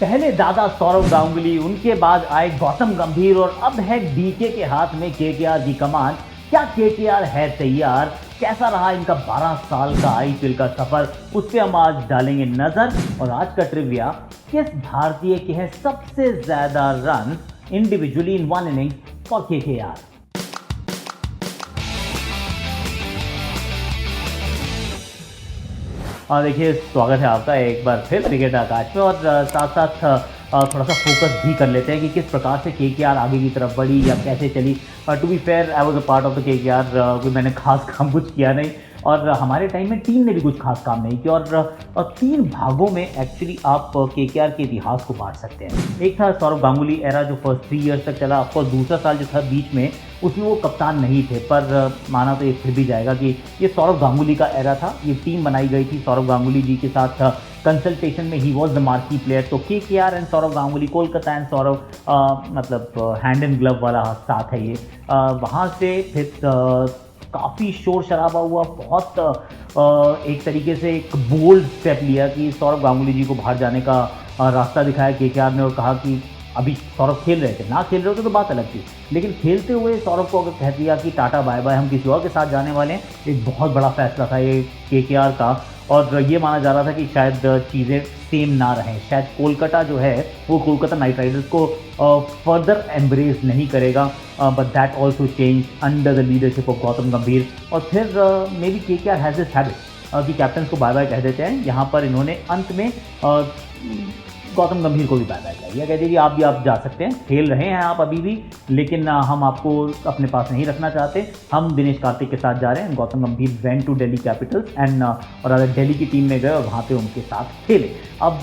पहले दादा सौरव गांगुली, उनके बाद आए गौतम गंभीर और अब है डीके के हाथ में केकेआर की कमान। क्या केकेआर है तैयार? कैसा रहा इनका 12 साल का आईपीएल का सफर? उस पर हम आज डालेंगे नजर। और आज का ट्रिविया, किस भारतीय के हैं सबसे ज्यादा run individually in one inning for KKR? और देखिए, स्वागत है आपका एक बार फिर क्रिकेट आकाश में। और साथ साथ थोड़ा सा फोकस भी कर लेते हैं कि किस प्रकार से केकेआर आगे की तरफ बढ़ी या कैसे चली। To be fair, I was a part of the KKR, कोई मैंने खास काम कुछ किया नहीं और हमारे टाइम में टीम ने भी कुछ खास काम नहीं किया। और तीन भागों में एक्चुअली आप केकेआर के इतिहास को बांट सकते हैं। एक था सौरव गांगुली एरा जो फर्स्ट 3 ईयर्स तक चला। ऑफकोर्स दूसरा साल जो था बीच में, उसमें वो कप्तान नहीं थे, पर माना तो ये फिर भी जाएगा कि ये सौरव गांगुली का एरा था। ये टीम बनाई गई थी सौरव गांगुली जी के साथ कंसल्टेशन में। He was the marquee player. तो KKR and Sourav Ganguly, Kolkata and Sourav, मतलब हैंड एंड ग्लव वाला साथ है ये। वहाँ से फिर काफ़ी शोर शराबा हुआ, बहुत एक तरीके से एक बोल्ड स्टेप लिया कि सौरव गांगुली जी को बाहर जाने का रास्ता दिखाया केकेआर ने और कहा कि अभी सौरव खेल रहे थे, ना खेल रहे होते तो बात अलग थी, लेकिन खेलते हुए सौरव को अगर कह दिया कि टाटा बाय बाय, हम किसी और के साथ जाने वाले हैं, एक बहुत बड़ा फैसला था ये केकेआर का। और ये माना जा रहा था कि शायद चीज़ें सेम ना रहें, शायद कोलकाता जो है वो कोलकाता नाइट राइडर्स को फर्दर एम्ब्रेस नहीं करेगा। But that also change under the leadership of Gautam गंभीर। और फिर may be KKR has this habit कि कैप्टन को बाय बाय कह देते हैं। यहाँ पर इन्होंने अंत में गौतम गंभीर को भी बाय बाय कह दिया, कहते कि आप जा सकते हैं, खेल रहे हैं आप अभी भी, लेकिन हम आपको अपने पास नहीं रखना चाहते, हम दिनेश कार्तिक के साथ जा रहे हैं। Gautam Gambhir went to Delhi Capitals and और अगर दिल्ली की टीम में गए और वहाँ पे उनके साथ खेले। अब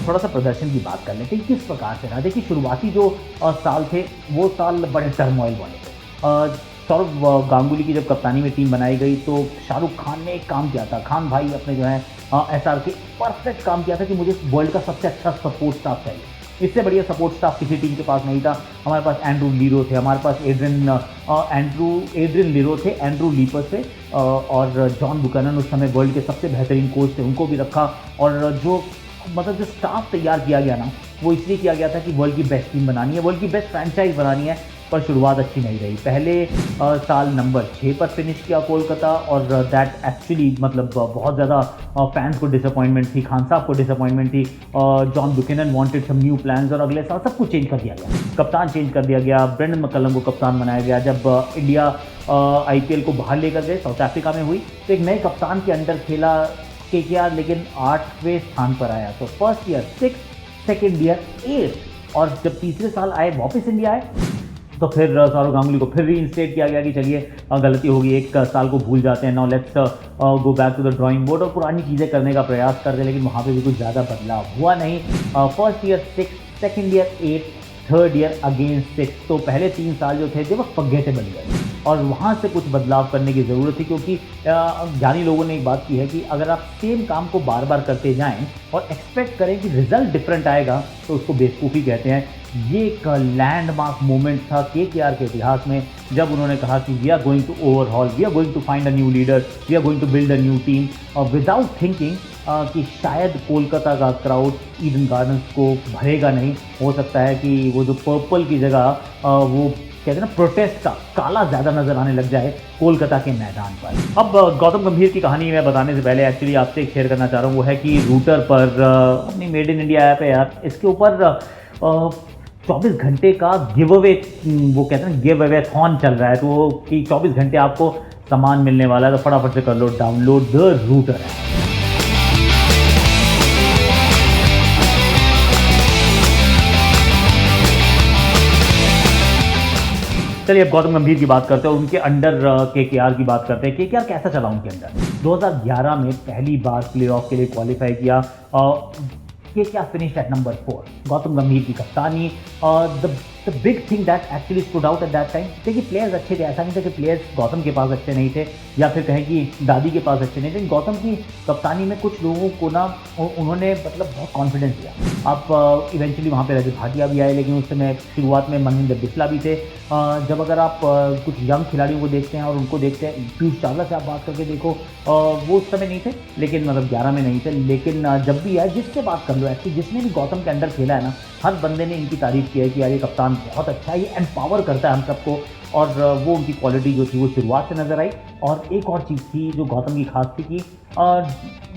थोड़ा सा प्रदर्शन की बात कर लेते हैं, किस प्रकार से रहा। देखिए, शुरुआती जो साल थे वो साल बड़े टर्मोइल वाले थे। सौरव गांगुली की जब कप्तानी में टीम बनाई गई तो शाहरुख खान ने एक काम किया था, खान भाई अपने जो है एसआर के परफेक्ट काम किया था कि मुझे वर्ल्ड का सबसे अच्छा सपोर्ट स्टाफ चाहिए। इससे बढ़िया सपोर्ट स्टाफ किसी टीम के पास नहीं था। हमारे पास एंड्रू लीरो थे, हमारे पास एड्रिन लीरो थे, एंड्रू लीपर थे, और जॉन बुकैनन उस समय वर्ल्ड के सबसे बेहतरीन कोच थे, उनको भी रखा। और जो मतलब जो स्टाफ तैयार किया गया ना, वो इसलिए किया गया था कि वर्ल्ड की बेस्ट टीम बनानी है, वर्ल्ड की बेस्ट फ्रेंचाइज बनानी है। पर शुरुआत अच्छी नहीं रही। पहले साल नंबर 6 पर फिनिश किया कोलकाता, और दैट एक्चुअली मतलब बहुत ज़्यादा फैंस को डिसअपॉइंटमेंट थी, खान साहब को डिसअपॉइंटमेंट थी। John Buchanan wanted some new plans और अगले साल सब कुछ चेंज कर दिया गया, कप्तान चेंज कर दिया गया। ब्रेंडन मैकलम को कप्तान बनाया गया। जब इंडिया आईपीएल को बाहर लेकर गए, साउथ अफ्रीका में हुई, तो एक नए कप्तान के अंडर खेला केकेआर, लेकिन 8वें स्थान पर आया। तो फर्स्ट ईयर 6, सेकेंड ईयर 8, और जब तीसरे साल आए, वापस इंडिया आए, तो फिर सौरव गांगुली को फिर रीइंस्टेट किया गया कि चलिए गलती होगी, एक साल को भूल जाते हैं, now let's go back to the drawing board और पुरानी चीज़ें करने का प्रयास करते हैं। लेकिन वहाँ पे भी कुछ ज़्यादा बदलाव हुआ नहीं। First year 6, second year 8, third year again 6। तो पहले 3 साल जो थे वो फॉरगेटेबल गए और वहाँ से कुछ बदलाव करने की ज़रूरत थी, क्योंकि ज्ञानी लोगों ने एक बात की है कि अगर आप सेम काम को बार बार करते जाएं और एक्सपेक्ट करें कि रिजल्ट डिफरेंट आएगा, तो उसको बेवकूफ़ी कहते हैं। ये एक लैंडमार्क मोमेंट था केकेआर के इतिहास में, जब उन्होंने कहा कि we are going to overhaul, we are going to find a new leader, we are going to build a new team, without thinking कि शायद कोलकाता का क्राउड ईडन गार्डन्स को भरेगा नहीं। हो सकता है कि वो जो पर्पल की जगह वो कहते हैं ना प्रोटेस्ट का काला ज़्यादा नजर आने लग जाए कोलकाता के मैदान पर। अब गौतम गंभीर की कहानी मैं बताने से पहले एक्चुअली आपसे एक शेयर करना चाह रहा हूँ, वो है कि रूटर पर अपनी मेड इन इंडिया ऐप है यार, इसके ऊपर 24 घंटे का गिव अवे, वो कहते हैं गिव अवे थॉन चल रहा है। तो कि 24 घंटे आपको सामान मिलने वाला है, तो फटाफट से कर लो डाउनलोड द रूटर ऐप। चलिए अब गौतम गंभीर की बात करते हैं, उनके अंडर केकेआर की बात करते हैं। केकेआर कैसा चला उनके अंडर? 2011 में पहली बार प्लेऑफ के लिए क्वालिफाई किया। KKR finish at number 4, Gautam Gambhir की कप्तानी। The the big thing that actually stood out at that time, देखिए प्लेयर्स अच्छे थे, ऐसा नहीं था कि प्लेयर्स गौतम के पास अच्छे नहीं थे या फिर कहें कि दादी के पास अच्छे नहीं थे। गौतम की कप्तानी में कुछ लोगों को ना उन्होंने मतलब बहुत कॉन्फिडेंस दिया। आप इवेंचुअली वहाँ पे रजत भाटिया भी आए, लेकिन उस समय शुरुआत में मनविंदर बिस्ला भी थे। जब अगर आप कुछ यंग खिलाड़ियों को देखते हैं और उनको देखते हैं, पीयूष चावला से आप बात करके देखो, वो उस समय नहीं थे, लेकिन मतलब 11 में नहीं थे, लेकिन जब भी आए जिससे बात कर लो एक्चुअली जिसने भी गौतम के अंडर खेला है ना, हर बंदे ने इनकी तारीफ की है कि यार ये कप्तान बहुत अच्छा है, ये एम्पावर करता है हम सबको। और वो उनकी क्वालिटी जो थी वो शुरुआत से नजर आई। और एक और चीज़ थी जो गौतम की खास थी कि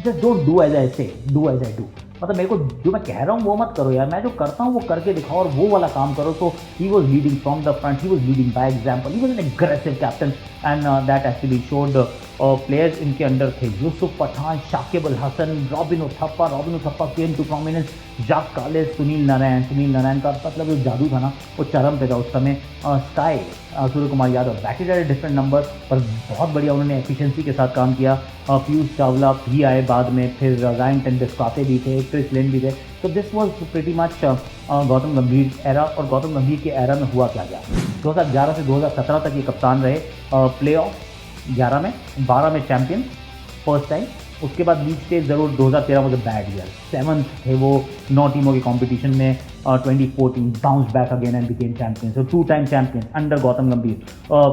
just don't do as I say, do as I do. मतलब मेरे को जो मैं कह रहा हूँ वो मत करो यार, मैं जो करता हूँ वो करके दिखाओ और वो वाला काम करो। तो he was leading from the front, he was leading by example, he was an aggressive captain and that actually showed. Players इनके अंडर थे Yusuf Pathan, Shakib Al Hasan, Robin Uthappa came to prominence, Jacques Kallis, Sunil Narayan का मतलब जो जादू था ना वो चरम पे था उस समय। Sky Surya Kumar Yadav batted at different number, पर बहुत बढ़िया उन्होंने एफिशिएंसी के साथ काम किया। पीयूष चावला भी आए बाद में, फिर रायन टेंडुलकर भी थे, क्रिस लिन भी थे। तो this was pretty much Gautam गंभीर एरा। और गौतम गंभीर के एरा में हुआ क्या गया, 2011 से 2017 तक ये कप्तान रहे। प्ले ऑफ 11 में, 12 में चैंपियन फर्स्ट टाइम। उसके बाद लीग स्टेज जरूर 2013 में बैड ईयर, 7th थे वो 9 टीमों के कंपटीशन में। 2014 bounce back again and became champion, so 2 time champion under Gautam गंभीर।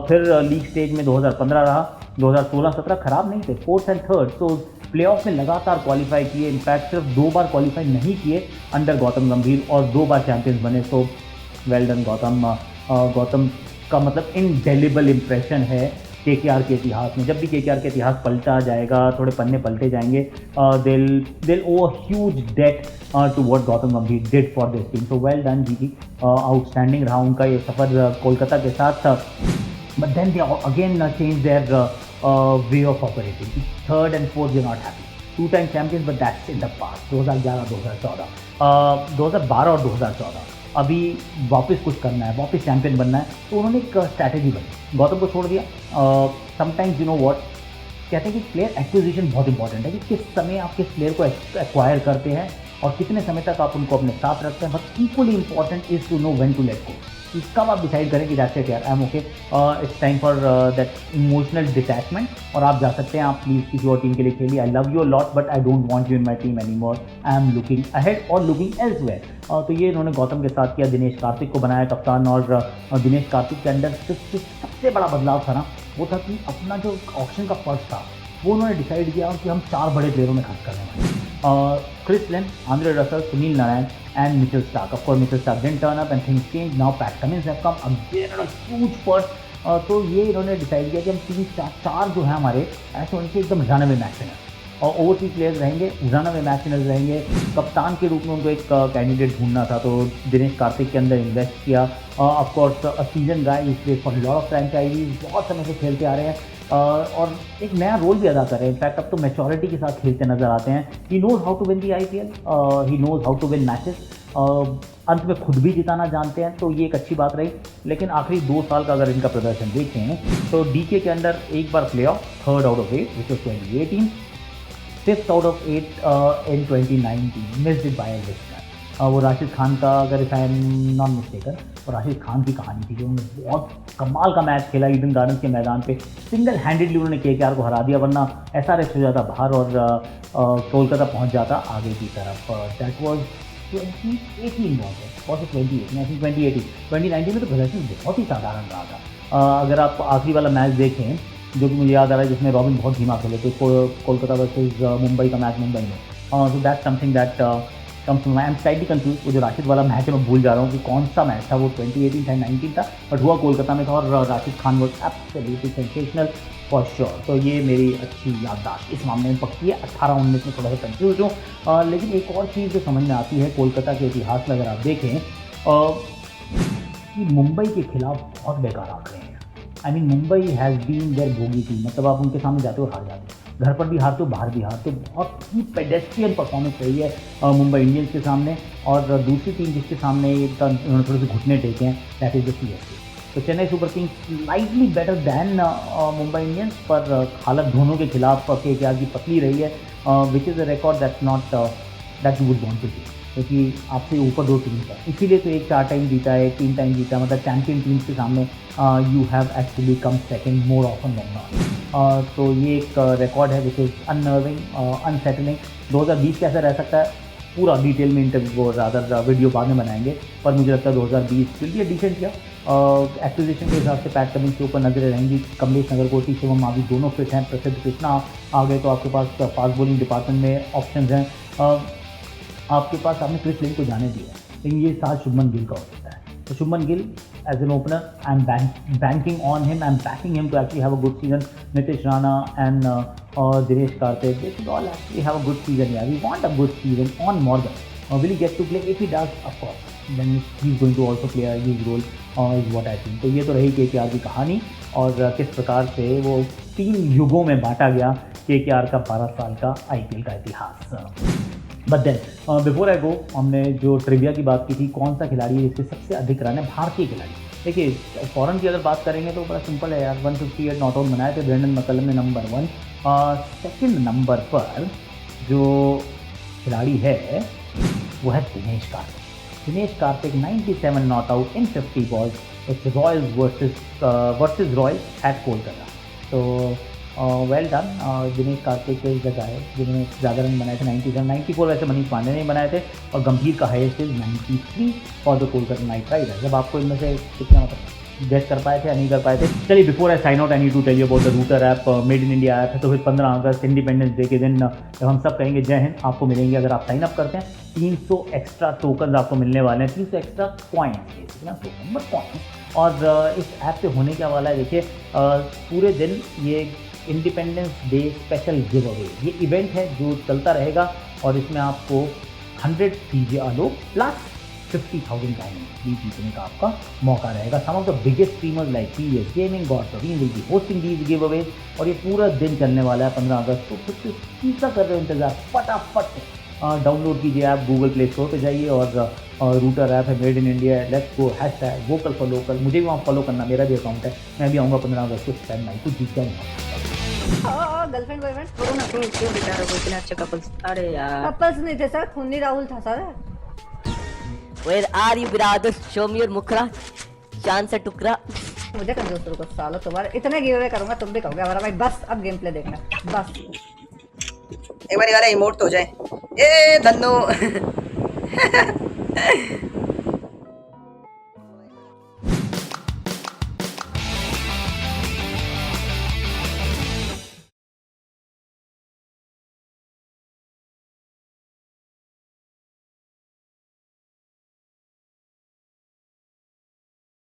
फिर लीग स्टेज में 2015 रहा, 2016-17 खराब नहीं थे, 4th and 3rd। So play of में लगातार क्वालिफाई किए, इनफैक्ट सिर्फ 2 बार क्वालिफाई नहीं किए अंडर गौतम गंभीर और 2 बार चैंपियंस बने। So well done Gautam. Gautam का मतलब इनडेलिबल इम्प्रेशन है केकेआर के इतिहास में। जब भी केकेआर के इतिहास पलटा जाएगा, थोड़े पन्ने पलटे जाएंगे, they'll owe a huge debt to what Gautam गंभीर did for this team. So well done जीजी, आउटस्टैंडिंग रहा उनका ये सफ़र कोलकाता के साथ। But then they again changed their way of operating. 3rd and 4th they're not happy. 2-time champions, but that's in the past. 2011, 2014, 2012 और 2014 अभी वापस कुछ करना है, वापस चैंपियन बनना है। तो उन्होंने एक स्ट्रैटेजी बनी, गौतम को छोड़ दिया। समटाइम्स यू नो व्हाट कहते हैं कि प्लेयर एक्विजिशन बहुत इंपॉर्टेंट है, कि किस समय आप किस प्लेयर को एक्वायर करते हैं और कितने समय तक आप उनको अपने साथ रखते हैं। But equally important is to know when to let go. कब आप डिसाइड करें कि दैट्स इट यार, I am okay, it's time for that emotional detachment, और आप जा सकते हैं, आप प्लीज़ किसी और टीम के लिए खेलिए। I love you a lot but I don't want you in my team any more, I am looking ahead और लुकिंग एल्सवेयर। तो ये इन्होंने गौतम के साथ किया। दिनेश कार्तिक को बनाया कप्तान, और दिनेश कार्तिक के अंदर सबसे बड़ा बदलाव था ना वो था कि अपना जो ऑप्शन का पर्स था वो उन्होंने डिसाइड किया कि हम 4 बड़े प्लेयरों में खर्च करने वाले हैं। Chris Lynn, Andre Russell, Sunil Narayan and Mitchell Starc. Of course, Mitchell Starc didn't turn up and things changed. Now Pat Cummins have come again on a huge push. तो ये इन्होंने डिसाइड किया कि हम 3-4 जो है हमारे ऐसे उनके एकदम रनअवे मैच विनर और ओवरसीज प्लेयर्स रहेंगे, रनअवे मैच विनर्स रहेंगे। कप्तान के रूप में उनको एक कैंडिडेट ढूंढना था, तो दिनेश कार्तिक के अंदर इन्वेस्ट किया। ऑफकोर्स अ सीजन गाय, इस play for lot of franchises, बहुत समय से खेलते आ रहे हैं और एक नया रोल भी अदा कर रहे हैं। इनफैक्ट अब तो मैच्योरिटी के साथ खेलते नजर आते हैं। He knows how to win the IPL, he knows how to win matches, अंत में खुद भी जिताना जानते हैं, तो ये एक अच्छी बात रही। लेकिन आखिरी 2 साल का अगर इनका प्रदर्शन देखें तो डीके के अंदर एक बार play off, 3rd out of 8 which was 2018, 5th out of 8 in 2019, missed it by लिस्टर। वो राशिद खान का, अगर if I am not mistaken, वो राशिद खान की कहानी थी कि उन्होंने बहुत कमाल का मैच खेला ईडन गार्डन्स के मैदान पे, सिंगल हैंडेडली उन्होंने केकेआर को हरा दिया, वरना SRH हो जाता बाहर और कोलकाता पहुंच जाता आगे की तरफ। दैट वाज 2018 बहुत 2018 2019 में तो प्रदर्शन बहुत ही साधारण रहा था। अगर आप आखिरी वाला मैच देखें जो कि मुझे याद आ रहा है जिसमें रॉबिन बहुत धीमा खेले थे, कोलकाता वर्सेस मुंबई का मैच मुंबई में, so that's something that comes to mind. I am slightly confuse, वो जो राशिद वाला मैच है मैं भूल जा रहा हूँ कि कौन सा मैच था, वो 2018 था 19 था, बट हुआ कोलकाता में था और Rashid Khan was absolutely sensational for sure. तो ये मेरी अच्छी याददाश्त इस मामले में पक्की है। 18-19 में थोड़ा सा कंफ्यूज हूँ, लेकिन एक और चीज़ जो समझ में आती है कोलकाता के इतिहास में अगर आप देखें कि मुंबई के खिलाफ बहुत बेकार आंकड़े हैं। I mean Mumbai has been their bogey team, मतलब आप उनके सामने जाते हो हार जाते हो, घर पर भी हारते हो बाहर भी हारते हो। बहुत ही पेडेस्ट्रियन परफॉर्मेंस रही है मुंबई इंडियंस के सामने, और दूसरी टीम जिसके सामने उन्होंने थोड़े से घुटने टेके हैं दैट इज़ द CSK। तो Chennai super Kings slightly better than Mumbai Indians, पर हालत दोनों के खिलाफ केकेआर की पतली रही है, which is a record that's not that you would want to see. क्योंकि आपसे ऊपर 2 टीम्स है, इसीलिए तो एक 4 टाइम जीता है, एक 3 टाइम जीता, मतलब चैंपियन टीम्स के सामने you have actually come second more often than not. तो ये एक रिकॉर्ड है विच इज़ अननर्विंग, अनसेटलिंग। 2020 कैसा रह सकता है पूरा डिटेल में इंटरव्यू ज़्यादा वीडियो बाद में बनाएंगे, पर मुझे लगता है 2020 के लिए डिसेंट किया। एक्विजिशन के हिसाब से पैट कमिंस के ऊपर नजरें रहेंगी। कमलेश नगरकोटी, शिवम मावी दोनों फिट हैं। प्रसिद्ध कृष्णा आ गए तो आपके पास फास्ट बॉलिंग डिपार्टमेंट में ऑप्शन हैं। आपके पास आपने क्रिस लिन को जाने दिया, लेकिन ये साथ शुभमन गिल का हो सकता है। तो Shubman Gill as an opener, I am banking on him, I am backing him to actually have a good season. Nitish Rana and Dinesh Karthik, they should all actually have a good season. यार we want a good season on Morgan. Will he get to play? If he does, of course then he is going to also play a huge role, is what I think. तो ये तो रही KKR की कहानी और किस प्रकार से वो 3 युगों में बांटा गया केकेआर का 12 साल का आईपीएल का इतिहास। बट देन बिफोर आई गो, हमने जो ट्रिविया की बात की थी, कौन सा खिलाड़ी है इसके सबसे अधिक रन है, भारतीय खिलाड़ी। देखिए फॉरेन की अगर बात करेंगे तो बड़ा सिंपल है यार, 158 नॉट आउट बनाए थे ब्रेंडन मैकलम ने नंबर 1। सेकंड नंबर पर जो खिलाड़ी है वो है Dinesh Karthik. Dinesh Karthik 97 not out in 50 balls, it's Royals versus Royals at Kolkata. तो वेल डन। दिनेश कार्तिक के जगह है जिन्होंने ज़्यादा रन बनाए थे, 97, 94 वैसे मनीष पांडे ने बनाए थे, और गंभीर का highest is 93 for the Kolkata night Riders. जब आपको इनमें से कितना मतलब गेस कर पाए थे या नहीं कर पाए थे? चलिए before I sign out I need to tell you about the router app, made in India app है। तो फिर 15 अगस्त इंडिपेंडेंस डे के दिन जब हम सब कहेंगे जय हिंद, आपको मिलेंगे अगर आप साइन अप करते हैं 300 एक्स्ट्रा टोकन आपको मिलने वाले हैं, 300 एक्स्ट्रा कॉइन्स, ना टोकन बट कॉइन्स। और इस ऐप पे होने क्या वाला है देखिए, पूरे दिन ये independence day special give away ये इवेंट है जो चलता रहेगा, और इसमें आपको 100 CJ प्लस 50,000 डायमंड भी जीतने का आपका मौका रहेगा। Some of the biggest streamers like PS gaming, God Praveen will be hosting these giveaways, और ये पूरा दिन चलने वाला है 15 अगस्त को। फिर तीसरा कर रहे हो इंतजार, फटाफट डाउनलोड कीजिए ऐप, गूगल प्ले स्टोर पे जाइए और रूटर ऐप है, made in India, let's go, hashtag vocal for local. मुझे भी वहाँ फॉलो करना, मेरा भी अकाउंट है, मैं भी आऊँगा 15 अगस्त को, स्पेंड नाइट को जीत जाऊँगा। गर्लफ्रेंड बॉयफ्रेंड करो ना, क्यों बेचारा कोई इतने अच्छे कपल्स। अरे यार कपल्स नहीं थे सर, खूनी राहुल था sir. Where are you brother, show me your मुखरा, चांद से टुकड़ा। मुझे कंजूस को सालो, तुम्हारे इतने गिव अवे करूंगा तुम भी कहोगे हमारा भाई। बस अब गेम प्ले देखना बस। एक बार यार इमोट तो हो जाए, ए धन्नो।